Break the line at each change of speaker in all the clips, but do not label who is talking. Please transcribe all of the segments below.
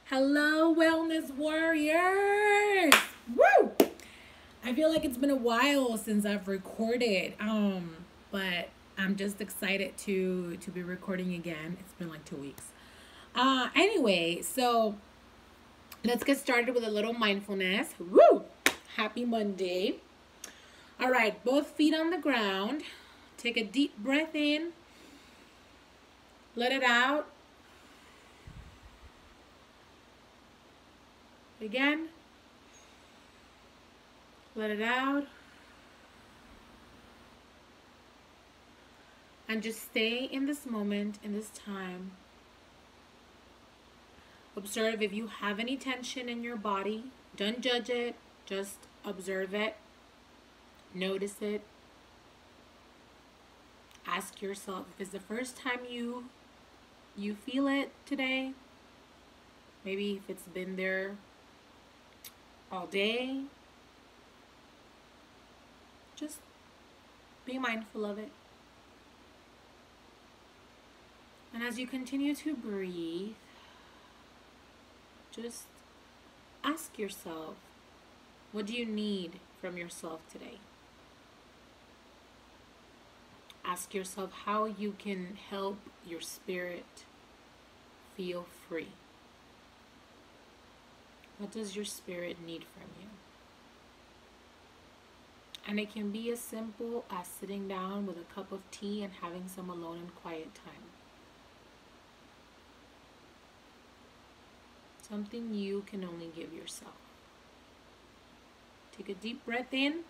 Hello, wellness warriors. Woo! I feel like it's been a while since I've recorded. But I'm just excited to be recording again. It's been like 2 weeks. Anyway, so let's get started with a little mindfulness. Woo! Happy Monday. All right, both feet on the ground. Take a deep breath in. Let it out. Again. Let it out. And just stay in this moment, in this time. Observe if you have any tension in your body. Don't judge it. Just observe it. Notice it. Ask yourself if it's the first time you feel it today. Maybe if it's been there all day. Just be mindful of it. And as you continue to breathe, just ask yourself, what do you need from yourself today? Ask yourself how you can help your spirit feel free. What does your spirit need from you? And it can be as simple as sitting down with a cup of tea and having some alone and quiet time. Something you can only give yourself. Take a deep breath in.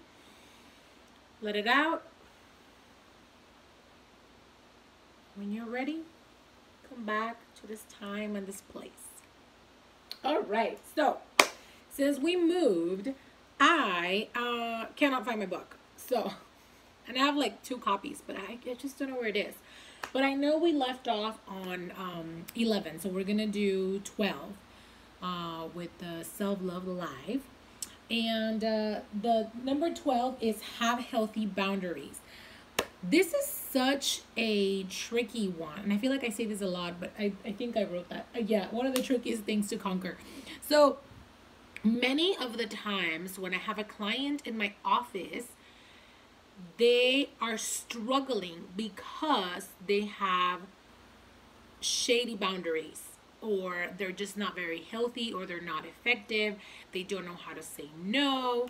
Let it out. When you're ready, come back to this time and this place. All right, so since we moved, I cannot find my book. So, and I have like 2 copies, but I just don't know where it is. But I know we left off on 11, so we're going to do 12 with the Self-Love Live. And the number 12 is have healthy boundaries. This is such a tricky one. And I feel like I say this a lot, but I think I wrote that. Yeah, one of the trickiest things to conquer. So many of the times when I have a client in my office, they are struggling because they have shady boundaries, or they're just not very healthy, or they're not effective. They don't know how to say no.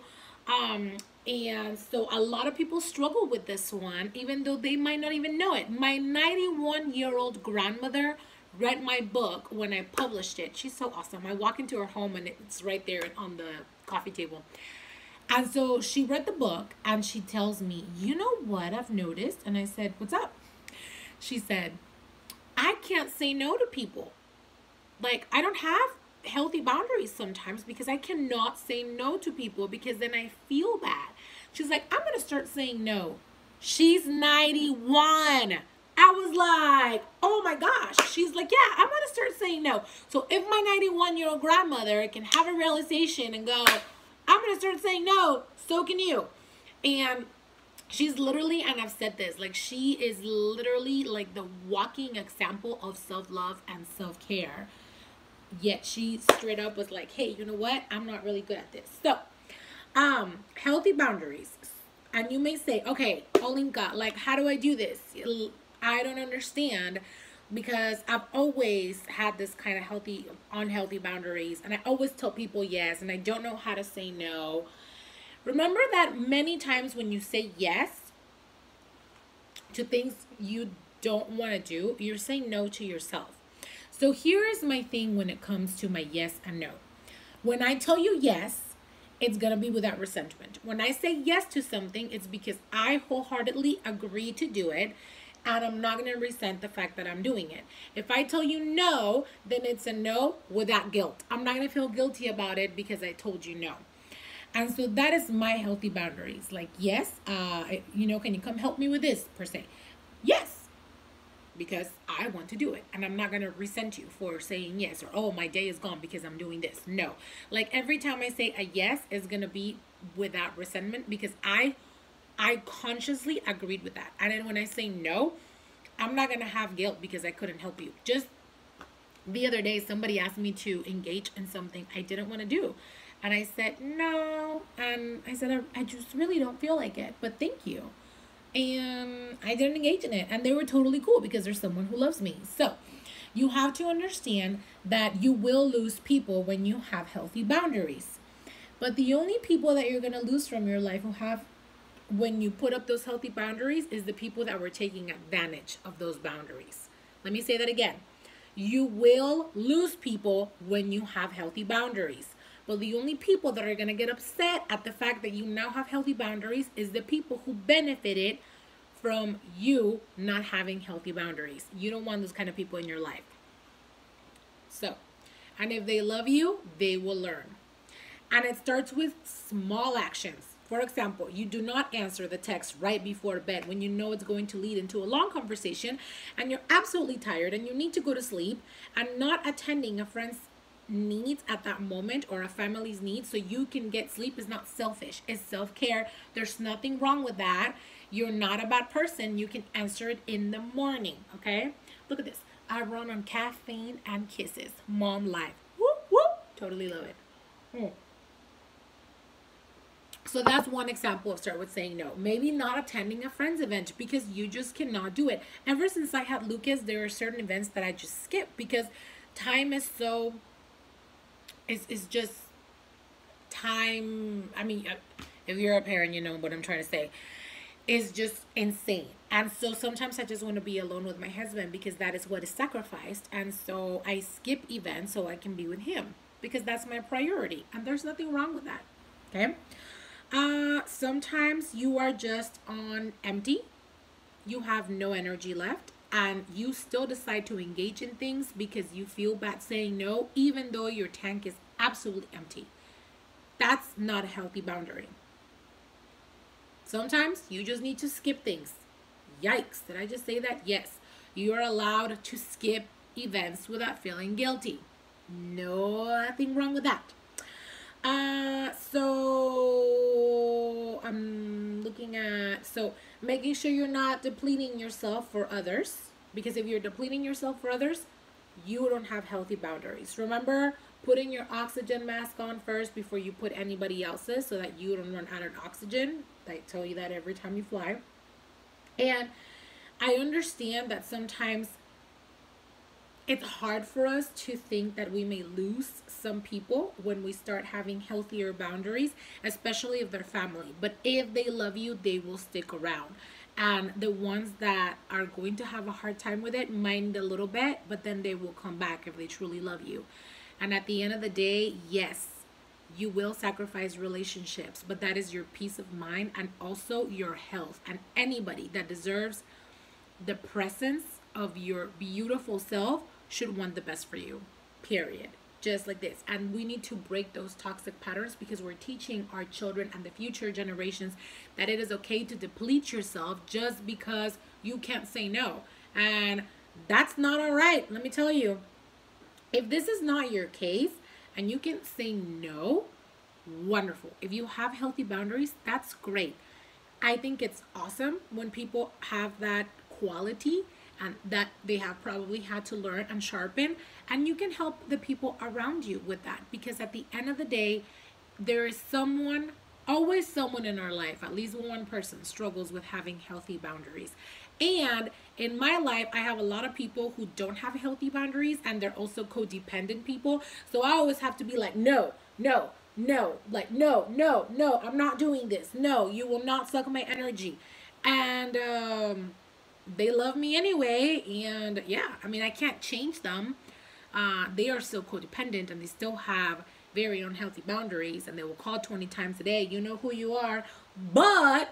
And so a lot of people struggle with this one, even though they might not even know it. My 91-year-old grandmother read my book when I published it. She's so awesome. I walk into her home and it's right there on the coffee table. And so she read the book and she tells me, you know what I've noticed? And I said, what's up? She said, I can't say no to people. Like, I don't have healthy boundaries sometimes because I cannot say no to people because then I feel bad. She's like, I'm going to start saying no. She's 91. I was like, oh my gosh. She's like, yeah, I'm going to start saying no. So if my 91-year-old grandmother can have a realization and go, I'm going to start saying no, so can you. And she's literally, and I've said this, like she is literally like the walking example of self-love and self-care. Yet she straight up was like, hey, you know what? I'm not really good at this. So, healthy boundaries. And you may say, okay, Olinka, like, how do I do this? I don't understand, because I've always had this kind of unhealthy boundaries. And I always tell people yes, and I don't know how to say no. Remember that many times when you say yes to things you don't want to do, you're saying no to yourself. So here is my thing when it comes to my yes and no. When I tell you yes, it's going to be without resentment. When I say yes to something, it's because I wholeheartedly agree to do it, and I'm not going to resent the fact that I'm doing it. If I tell you no, then it's a no without guilt. I'm not going to feel guilty about it because I told you no. And so that is my healthy boundaries. Like, yes, can you come help me with this, per se? Yes. Because I want to do it, and I'm not going to resent you for saying yes, or oh, my day is gone because I'm doing this. No, like every time I say a yes is going to be without resentment, because I consciously agreed with that. And then when I say no, I'm not going to have guilt because I couldn't help you. Just The other day, somebody asked me to engage in something I didn't want to do. And I said, no. And I said, I just really don't feel like it, but thank you. And I didn't engage in it. And they were totally cool because there's someone who loves me. So you have to understand that you will lose people when you have healthy boundaries. But the only people that you're going to lose from your life who have, when you put up those healthy boundaries, is the people that were taking advantage of those boundaries. Let me say that again. You will lose people when you have healthy boundaries. But the only people that are going to get upset at the fact that you now have healthy boundaries is the people who benefited from you not having healthy boundaries. You don't want those kind of people in your life. So, and if they love you, they will learn. And it starts with small actions. For example, you do not answer the text right before bed when you know it's going to lead into a long conversation and you're absolutely tired and you need to go to sleep, and not attending a friend's needs at that moment or a family's needs so you can get sleep is not selfish. It's self-care. There's nothing wrong with that. You're not a bad person. You can answer it in the morning, okay? Look at this. I run on caffeine and kisses. Mom life. Whoop, whoop. Totally love it. So that's one example of start with saying no. Maybe not attending a friend's event because you just cannot do it. Ever since I had Lucas, there are certain events that I just skip because time is so, it's just time. I mean, if you're a parent, you know what I'm trying to say. Is just insane. And so sometimes I just want to be alone with my husband because that is what is sacrificed. And so I skip events so I can be with him because that's my priority. And there's nothing wrong with that. Okay. Sometimes you are just on empty. You have no energy left and you still decide to engage in things because you feel bad saying no, even though your tank is absolutely empty. That's not a healthy boundary. Sometimes you just need to skip things. Yikes, did I just say that? Yes, you are allowed to skip events without feeling guilty. Nothing wrong with that. So I'm looking at, so making sure you're not depleting yourself for others, because if you're depleting yourself for others, you don't have healthy boundaries. Remember, putting your oxygen mask on first before you put anybody else's so that you don't run out of oxygen. I tell you that every time you fly. And I understand that sometimes it's hard for us to think that we may lose some people when we start having healthier boundaries, especially if they're family. But if they love you, they will stick around. And the ones that are going to have a hard time with it, mind a little bit, but then they will come back if they truly love you. And at the end of the day, yes, you will sacrifice relationships, but that is your peace of mind and also your health. And anybody that deserves the presence of your beautiful self should want the best for you, period. Just like this. And we need to break those toxic patterns because we're teaching our children and the future generations that it is okay to deplete yourself just because you can't say no. And that's not all right. Let me tell you, if this is not your case and you can say no, wonderful. If you have healthy boundaries, that's great. I think it's awesome when people have that quality and that they have probably had to learn and sharpen, and you can help the people around you with that, because at the end of the day, there is someone, always someone in our life, at least one person struggles with having healthy boundaries. And in my life, I have a lot of people who don't have healthy boundaries, and they're also codependent people. So I always have to be like, no, no, no, like, no, no, no, I'm not doing this. No, you will not suck my energy. And they love me anyway. And yeah, I mean, I can't change them. They are still codependent and they still have very unhealthy boundaries, and they will call 20 times a day. You know who you are. But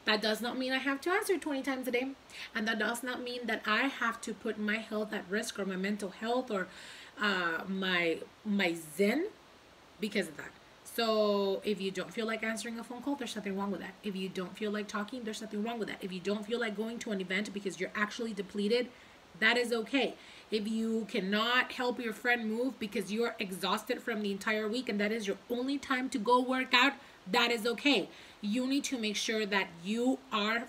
that does not mean I have to answer 20 times a day. And that does not mean that I have to put my health at risk or my mental health or my zen because of that. So if you don't feel like answering a phone call, there's nothing wrong with that. If you don't feel like talking, there's nothing wrong with that. If you don't feel like going to an event because you're actually depleted, that is okay. If you cannot help your friend move because you're exhausted from the entire week and that is your only time to go work out, that is okay. You need to make sure that you are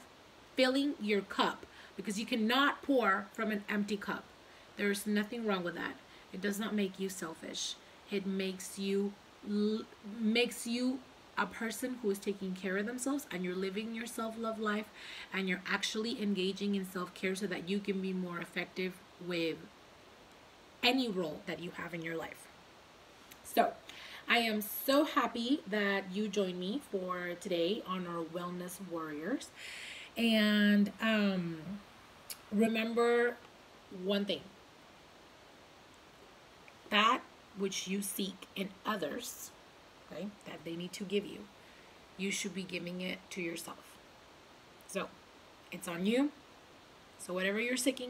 filling your cup, because you cannot pour from an empty cup. There's nothing wrong with that. It does not make you selfish. It makes you a person who is taking care of themselves, and you're living your self-love life, and you're actually engaging in self-care so that you can be more effective with any role that you have in your life. So I am so happy that you joined me for today on our Wellness Warriors. And remember one thing: that which you seek in others, okay, that they need to give you, you should be giving it to yourself. So it's on you. So whatever you're seeking